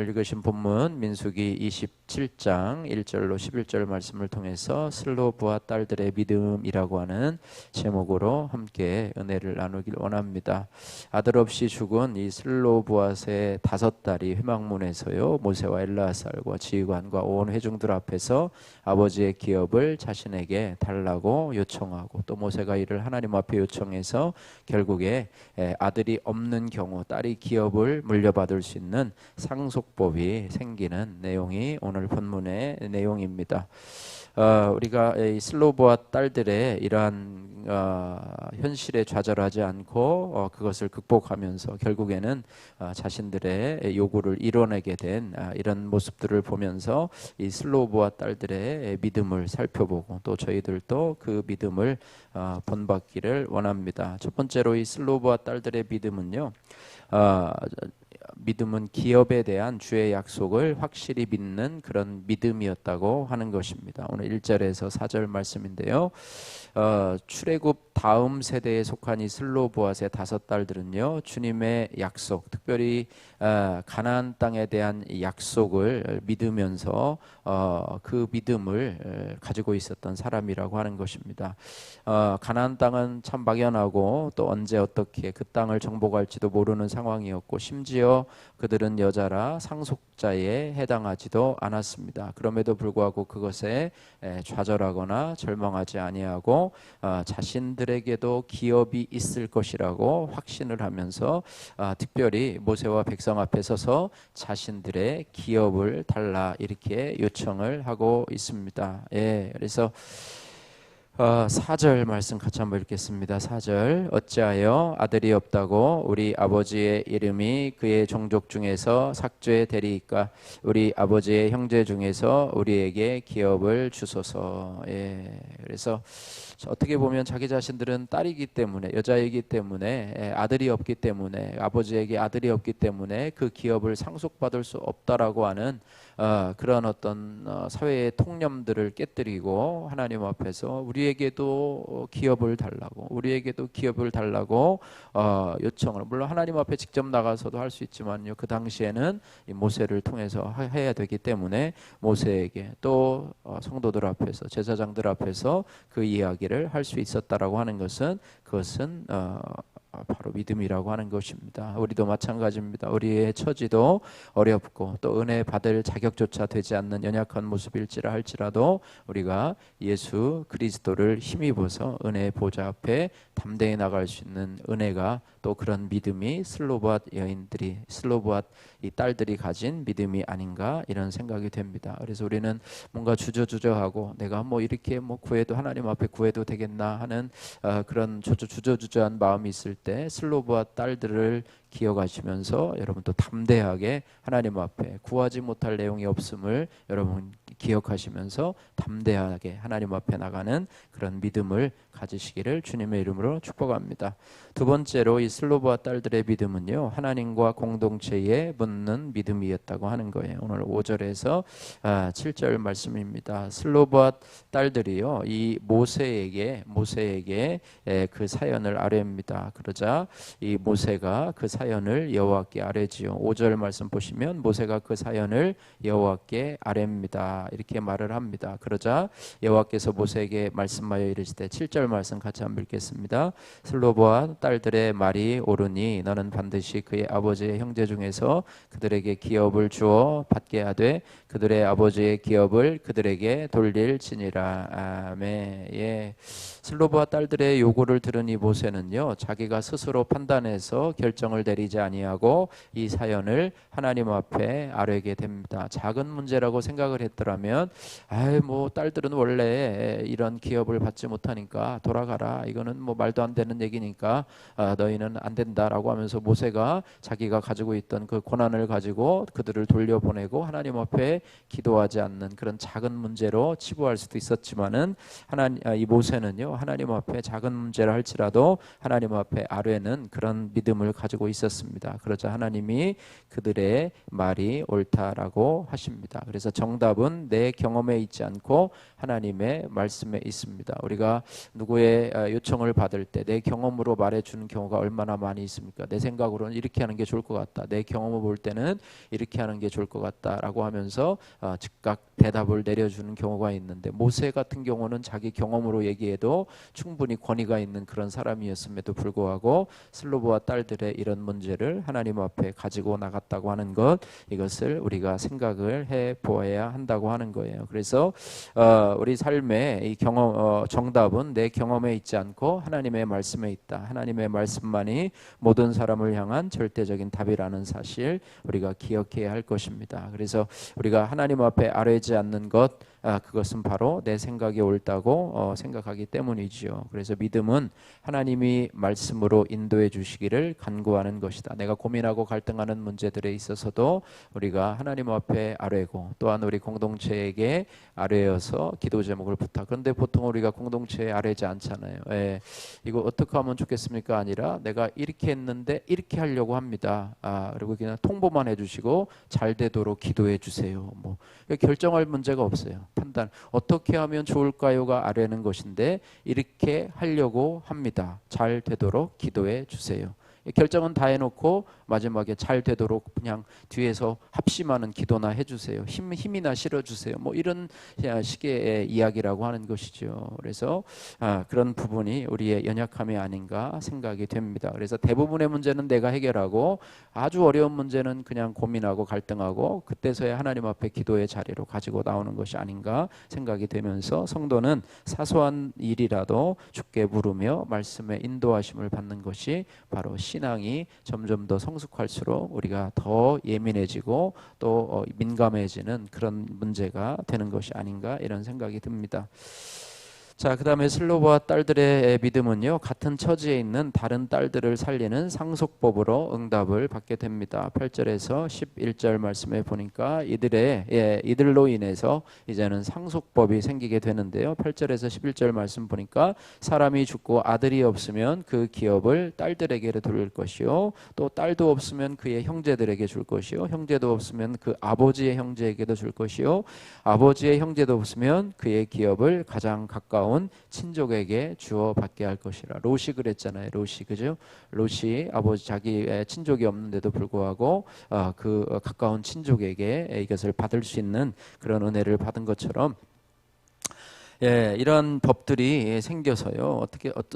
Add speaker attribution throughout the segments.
Speaker 1: 읽으신 본문 민수기 27장 1절로 11절 말씀을 통해서 슬로브와 딸들의 믿음이라고 하는 제목으로 함께 은혜를 나누길 원합니다. 아들 없이 죽은 이 슬로브앗의 5딸이 회막문에서요 모세와 엘르아살과 지휘관과 온 회중들 앞에서 아버지의 기업을 자신에게 달라고 요청하고, 또 모세가 이를 하나님 앞에 요청해서 결국에 아들이 없는 경우 딸이 기업을 물려받을 수 있는 상속법이 생기는 내용이 오늘 본문의 내용입니다. 우리가 이 슬로브와 딸들의 이러한 현실에 좌절하지 않고 그것을 극복하면서 결국에는 자신들의 요구를 이뤄내게 된 이런 모습들을 보면서 이 슬로브와 딸들의 믿음을 살펴보고, 또 저희들도 그 믿음을 본받기를 원합니다. 첫 번째로 이 슬로브와 딸들의 믿음은요, 믿음은 기업에 대한 주의 약속을 확실히 믿는 그런 믿음이었다고 하는 것입니다. 오늘 1절에서 4절 말씀인데요. 출애굽 다음 세대에 속한 이 슬로브앗의 5딸들은요, 주님의 약속, 특별히 가나안 땅에 대한 약속을 믿으면서 그 믿음을 가지고 있었던 사람이라고 하는 것입니다. 가나안 땅은 참 막연하고 또 언제 어떻게 그 땅을 정복할지도 모르는 상황이었고, 심지어 그들은 여자라 상속자에 해당하지도 않았습니다. 그럼에도 불구하고 그것에 좌절하거나 절망하지 아니하고 자신들에게도 기업이 있을 것이라고 확신을 하면서 특별히 모세와 백성 앞에 서서 자신들의 기업을 달라 이렇게 요청을 하고 있습니다. 그래서 4절 말씀 같이 한번 읽겠습니다. 4절, 어찌하여 아들이 없다고 우리 아버지의 이름이 그의 종족 중에서 삭제되리이까? 우리 아버지의 형제 중에서 우리에게 기업을 주소서. 그래서 어떻게 보면 자기 자신들은 딸이기 때문에, 여자이기 때문에, 아들이 없기 때문에, 아버지에게 아들이 없기 때문에 그 기업을 상속받을 수 없다라고 하는 그런 어떤 사회의 통념들을 깨뜨리고 하나님 앞에서 우리에게도 기업을 달라고, 우리에게도 기업을 달라고 요청을, 물론 하나님 앞에 직접 나가서도 할 수 있지만요, 그 당시에는 이 모세를 통해서 해야 되기 때문에 모세에게 또 성도들 앞에서, 제사장들 앞에서 그 이야기를 할 수 있었다라고 하는 것은, 그것은 바로 믿음이라고 하는 것입니다. 우리도 마찬가지입니다. 우리의 처지도 어렵고 또 은혜 받을 자격조차 되지 않는 연약한 모습일지라 할지라도 우리가 예수 그리스도를 힘입어서 은혜의 보좌 앞에 담대히 나갈 수 있는 은혜가, 또 그런 믿음이 슬로브앗 여인들이, 슬로브앗 이 딸들이 가진 믿음이 아닌가 이런 생각이 됩니다. 그래서 우리는 뭔가 주저주저하고 내가 뭐 이렇게 뭐 구해도, 하나님 앞에 구해도 되겠나 하는 그런 주저주저한 마음이 있을 때 슬로브앗 딸들을 기억하시면서 여러분 또 담대하게 하나님 앞에 구하지 못할 내용이 없음을 여러분 기억하시면서 담대하게 하나님 앞에 나가는 그런 믿음을 가지시기를 주님의 이름으로 축복합니다. 두 번째로 이 슬로브앗 딸들의 믿음은요, 하나님과 공동체에 붙는 믿음이었다고 하는 거예요. 오늘 5절에서 7절 말씀입니다. 슬로브앗 딸들이요, 이 모세에게 그 사연을 아뢰입니다. 그러자 이 모세가 그 사연을 여호와께 아뢰지요. 5절 말씀 보시면 모세가 그 사연을 여호와께 아뢰입니다. 이렇게 말을 합니다. 그러자 여호와께서 모세에게 말씀하여 이르시되, 7절 말씀 같이 한번 읽겠습니다. 슬로브앗 딸들의 말이 옳으니 너는 반드시 그의 아버지의 형제 중에서 그들에게 기업을 주어 받게 하되 그들의 아버지의 기업을 그들에게 돌릴지니라. 아멘. 슬로브앗 딸들의 요구를 들은 이 모세는요, 자기가 스스로 판단해서 결정을 내리지 아니하고 이 사연을 하나님 앞에 아뢰게 됩니다. 작은 문제라고 생각을 했더라면, 뭐 딸들은 원래 이런 기업을 받지 못하니까 돌아가라, 이거는 뭐 말도 안 되는 얘기니까 너희는 안 된다라고 하면서 모세가 자기가 가지고 있던 그 고난을 가지고 그들을 돌려보내고 하나님 앞에 기도하지 않는 그런 작은 문제로 치부할 수도 있었지만은, 이 모세는요, 하나님 앞에 작은 문제를 할지라도 하나님 앞에 아뢰는 그런 믿음을 가지고 있었습니다. 그러자 하나님이 그들의 말이 옳다라고 하십니다. 그래서 정답은 내 경험에 있지 않고 하나님의 말씀에 있습니다. 우리가 누구의 요청을 받을 때 내 경험으로 말해주는 경우가 얼마나 많이 있습니까? 내 생각으로는 이렇게 하는 게 좋을 것 같다. 내 경험을 볼 때는 이렇게 하는 게 좋을 것 같다라고 하면서 즉각 대답을 내려주는 경우가 있는데, 모세 같은 경우는 자기 경험으로 얘기해도 충분히 권위가 있는 그런 사람이었음에도 불구하고 슬로보와 딸들의 이런 문제를 하나님 앞에 가지고 나갔다고 하는 것, 이것을 우리가 생각을 해 보아야 한다고 하는 거예요. 그래서 우리 삶의 이 경험, 정답은 내 경험에 있지 않고 하나님의 말씀에 있다. 하나님의 말씀만이 모든 사람을 향한 절대적인 답이라는 사실 우리가 기억해야 할 것입니다. 그래서 우리가 하나님 앞에 아뢰지 않는 것, 그것은 바로 내 생각이 옳다고 생각하기 때문이지요. 그래서 믿음은 하나님이 말씀으로 인도해 주시기를 간구하는 것이다. 내가 고민하고 갈등하는 문제들에 있어서도 우리가 하나님 앞에 아뢰고, 또한 우리 공동체에게 아뢰어서 기도 제목을 부탁. 그런데 보통 우리가 공동체에 아뢰지 않잖아요. 이거 어떻게 하면 좋겠습니까? 아니라 내가 이렇게 했는데 이렇게 하려고 합니다. 그리고 그냥 통보만 해주시고 잘 되도록 기도해 주세요. 뭐 결정할 문제가 없어요. 판단 어떻게 하면 좋을까요가 아뢰는 것인데, 이렇게 하려고 합니다. 잘 되도록 기도해 주세요. 결정은 다 해놓고 마지막에 잘 되도록 그냥 뒤에서 합심하는 기도나 해주세요. 힘이나 실어주세요. 뭐 이런 식의 이야기라고 하는 것이죠. 그래서 그런 부분이 우리의 연약함이 아닌가 생각이 됩니다. 그래서 대부분의 문제는 내가 해결하고, 아주 어려운 문제는 그냥 고민하고 갈등하고, 그때서야 하나님 앞에 기도의 자리로 가지고 나오는 것이 아닌가 생각이 되면서, 성도는 사소한 일이라도 주께 물으며 말씀의 인도하심을 받는 것이 바로 신앙이 점점 더 성숙할수록 우리가 더 예민해지고 또 민감해지는 그런 문제가 되는 것이 아닌가, 이런 생각이 듭니다. 자, 그 다음에 슬로보와 딸들의 믿음은요, 같은 처지에 있는 다른 딸들을 살리는 상속법으로 응답을 받게 됩니다. 8절에서 11절 말씀에 보니까 이들로 인해서 이제는 상속법이 생기게 되는데요. 8절에서 11절 말씀 보니까 사람이 죽고 아들이 없으면 그 기업을 딸들에게 돌릴 것이요, 또 딸도 없으면 그의 형제들에게 줄 것이요, 형제도 없으면 그 아버지의 형제에게도 줄 것이요, 아버지의 형제도 없으면 그의 기업을 가장 가까운 친족에게 주어 받게 할 것이라. 롯이 그랬잖아요. 롯이, 그죠? 롯이 아버지 자기 친족이 없는데도 불구하고 그 가까운 친족에게 이것을 받을 수 있는 그런 은혜를 받은 것처럼, 이런 법들이 생겨서요.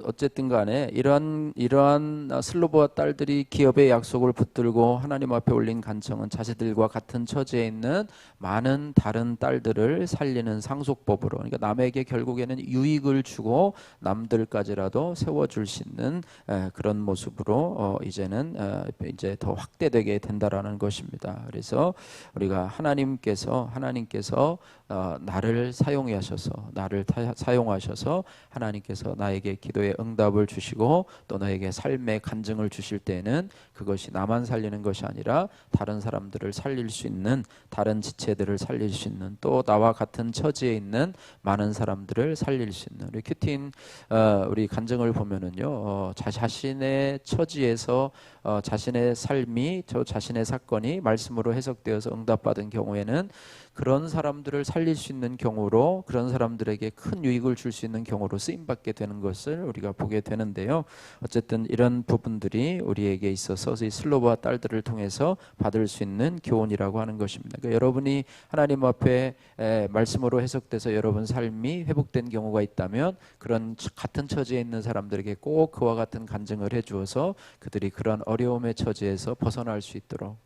Speaker 1: 어쨌든 간에 이러한 슬로보와 딸들이 기업의 약속을 붙들고 하나님 앞에 올린 간청은 자신들과 같은 처지에 있는 많은 다른 딸들을 살리는 상속법으로, 그러니까 남에게 결국에는 유익을 주고 남들까지라도 세워줄 수 있는 그런 모습으로 이제는 이제 더 확대되게 된다라는 것입니다. 그래서 우리가 하나님께서 나를 사용하셔서 하나님께서 나에게 기도의 응답을 주시고 또 나에게 삶의 간증을 주실 때는, 그것이 나만 살리는 것이 아니라 다른 사람들을 살릴 수 있는, 다른 지체들을 살릴 수 있는, 또 나와 같은 처지에 있는 많은 사람들을 살릴 수 있는, 우리 큐틴 우리 간증을 보면은요, 자신의 처지에서 자신의 삶이, 자신의 사건이 말씀으로 해석되어서 응답받은 경우에는 그런 사람들을 살릴 수 있는 경우로, 그런 사람들에게 큰 유익을 줄 수 있는 경우로 쓰임받게 되는 것을 우리가 보게 되는데요. 어쨌든 이런 부분들이 우리에게 있어서 이 슬로보와 딸들을 통해서 받을 수 있는 교훈이라고 하는 것입니다. 그러니까 여러분이 하나님 앞에 말씀으로 해석돼서 여러분 삶이 회복된 경우가 있다면, 그런 같은 처지에 있는 사람들에게 꼭 그와 같은 간증을 해주어서 그들이 그런 어려움의 처지에서 벗어날 수 있도록,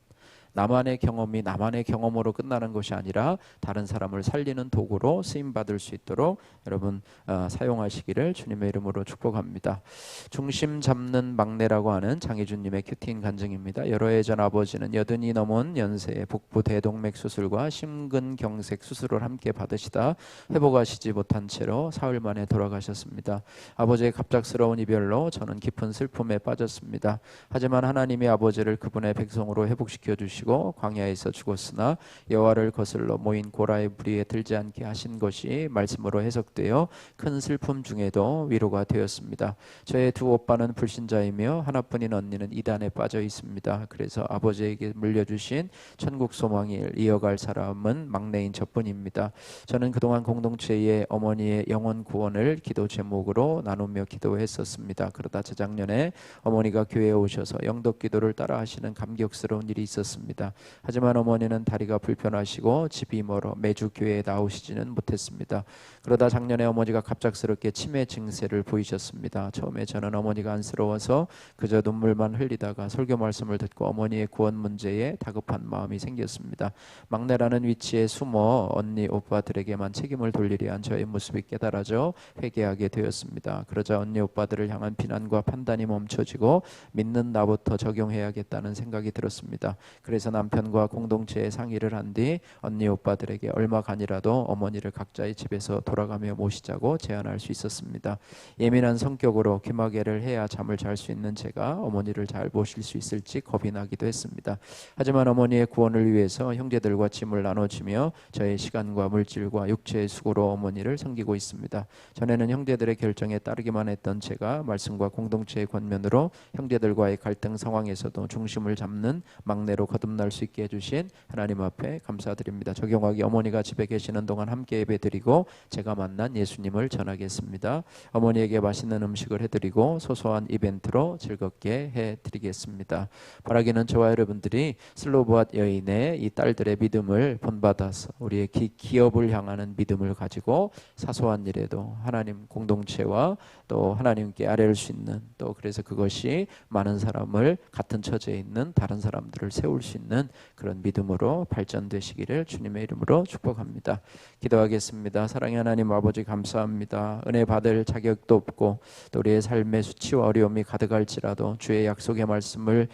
Speaker 1: 나만의 경험이 나만의 경험으로 끝나는 것이 아니라 다른 사람을 살리는 도구로 쓰임받을 수 있도록 여러분 사용하시기를 주님의 이름으로 축복합니다. 중심 잡는 막내라고 하는 장희준님의 큐틴 간증입니다. 여러 해 전 아버지는 80이 넘은 연세에 복부 대동맥 수술과 심근경색 수술을 함께 받으시다 회복하시지 못한 채로 사흘 만에 돌아가셨습니다. 아버지의 갑작스러운 이별로 저는 깊은 슬픔에 빠졌습니다. 하지만 하나님이 아버지를 그분의 백성으로 회복시켜 주시고 하시고 광야에서 죽었으나 여호와를 거슬러 모인 고라의 무리에 들지 않게 하신 것이 말씀으로 해석되어 큰 슬픔 중에도 위로가 되었습니다. 저의 두 오빠는 불신자이며 하나뿐인 언니는 이단에 빠져 있습니다. 그래서 아버지에게 물려주신 천국 소망을 이어갈 사람은 막내인 저뿐입니다. 저는 그동안 공동체의 어머니의 영혼 구원을 기도 제목으로 나누며 기도했었습니다. 그러다 재작년에 어머니가 교회에 오셔서 영덕 기도를 따라 하시는 감격스러운 일이 있었습니다. 하지만 어머니는 다리가 불편하시고 집이 멀어 매주 교회에 나오시지는 못했습니다. 그러다 작년에 어머니가 갑작스럽게 치매 증세를 보이셨습니다. 처음에 저는 어머니가 안쓰러워서 그저 눈물만 흘리다가 설교 말씀을 듣고 어머니의 구원 문제에 다급한 마음이 생겼습니다. 막내라는 위치에 숨어 언니 오빠들에게만 책임을 돌리려 한 저의 모습이 깨달아져 회개하게 되었습니다. 그러자 언니 오빠들을 향한 비난과 판단이 멈춰지고 믿는 나부터 적용해야겠다는 생각이 들었습니다. 그래서 남편과 공동체에 상의를 한 뒤 언니 오빠들에게 얼마간이라도 어머니를 각자의 집에서 돌아가며 모시자고 제안할 수 있었습니다. 예민한 성격으로 귀마개를 해야 잠을 잘 수 있는 제가 어머니를 잘 모실 수 있을지 겁이 나기도 했습니다. 하지만 어머니의 구원을 위해서 형제들과 짐을 나눠주며 저의 시간과 물질과 육체의 수고로 어머니를 섬기고 있습니다. 전에는 형제들의 결정에 따르기만 했던 제가 말씀과 공동체의 권면으로 형제들과의 갈등 상황에서도 중심을 잡는 막내로 거듭날 수 있게 해주신 하나님 앞에 감사드립니다. 적용하기 어머니가 집에 계시는 동안 함께 예배드리고 제가 만난 예수님을 전하겠습니다. 어머니에게 맛있는 음식을 해드리고 소소한 이벤트로 즐겁게 해드리겠습니다. 바라기는 저와 여러분들이 슬로보앗 여인의 이 딸들의 믿음을 본받아서 우리의 기업을 향하는 믿음을 가지고 사소한 일에도 하나님 공동체와 또 하나님께 아뢰를 수 있는 또 그래서 그것이 많은 사람을 같은 처지에 있는 다른 사람들을 세울 수 있는 그런 믿음으로 발전되시기를 주님의 이름으로 축복합니다. 기도하겠습니다. 사랑의 하나님 아버지 감사합니다. 은혜 받을 자격도 없고 또 우리의 삶의 수치와 어려움이 가득할지라도 주의 약속의 말씀을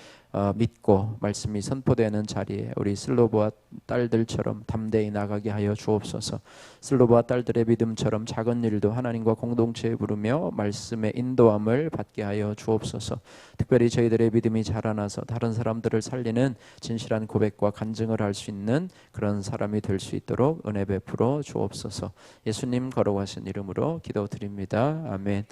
Speaker 1: 믿고 말씀이 선포되는 자리에 우리 슬로보아 딸들처럼 담대히 나가게 하여 주옵소서. 슬로보아 딸들의 믿음처럼 작은 일도 하나님과 공동체에 부르며 말씀의 인도함을 받게 하여 주옵소서. 특별히 저희들의 믿음이 자라나서 다른 사람들을 살리는 진실한 고백과 간증을 할 수 있는 그런 사람이 될 수 있도록 은혜 베풀어 주옵소서. 예수님 걸어가신 이름으로 기도드립니다. 아멘.